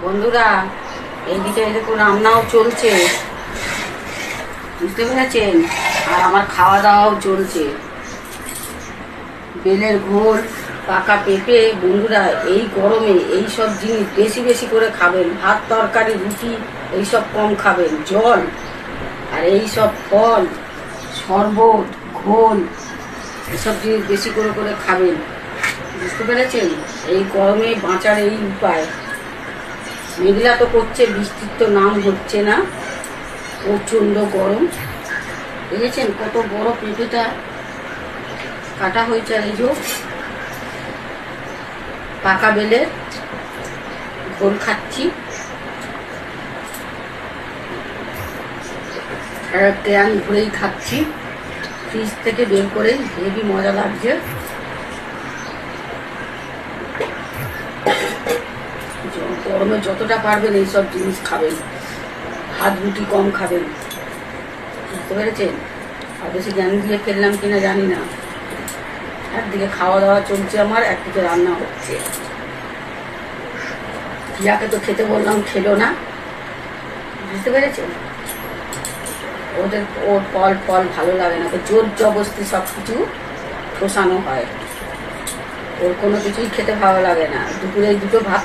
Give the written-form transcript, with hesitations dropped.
বন্ধুরা, এইদিকে দেখুন রান্নাও চলছে, বুঝতে পেরেছেন? আর আমার খাওয়া দাওয়াও চলছে। বেলের ঘোল, পাকা পেঁপে। বন্ধুরা, এই গরমে এই সব জিনিস বেশি বেশি করে খাবেন। ভাত তরকারি রুটি এইসব কম খাবেন। জল আর এই সব ফল, শরবত, ঘোল এসব জিনিস বেশি করে করে খাবেন, বুঝতে পেরেছেন? এই গরমে বাঁচার এই উপায়। মেঘলা তো করছে, বৃষ্টির তো নাম হচ্ছে না, প্রচণ্ড গরম। দেখেছেন কত বড় পেঁপেটা কাটা হয়েছে। আর এই যে পাকা বেলের ঘোল খাচ্ছি, ক্যান ভরেই খাচ্ছি, ফ্রিজ থেকে বের করে। হেবি মজা লাগছে। গরমে যতটা পারবেন এইসব জিনিস খাবেন, ভাত রুটি কম খাবেন, বুঝতে পেরেছেন? আর বেশি জ্ঞান দিয়ে ফেললাম কিনা জানি না। একদিকে খাওয়া দাওয়া চলছে আমার, একদিকে রান্না হচ্ছে। প্রিয়াকে তো খেতে বললাম, খেলো না, বুঝতে পেরেছেন? ওর ফল ফল ভালো লাগে না, তো জোর জবরদস্তি সব কিছু ঠোসানো হয়। ওর কোনো কিছুই খেতে ভালো লাগে না। দুপুরে দুটো ভাত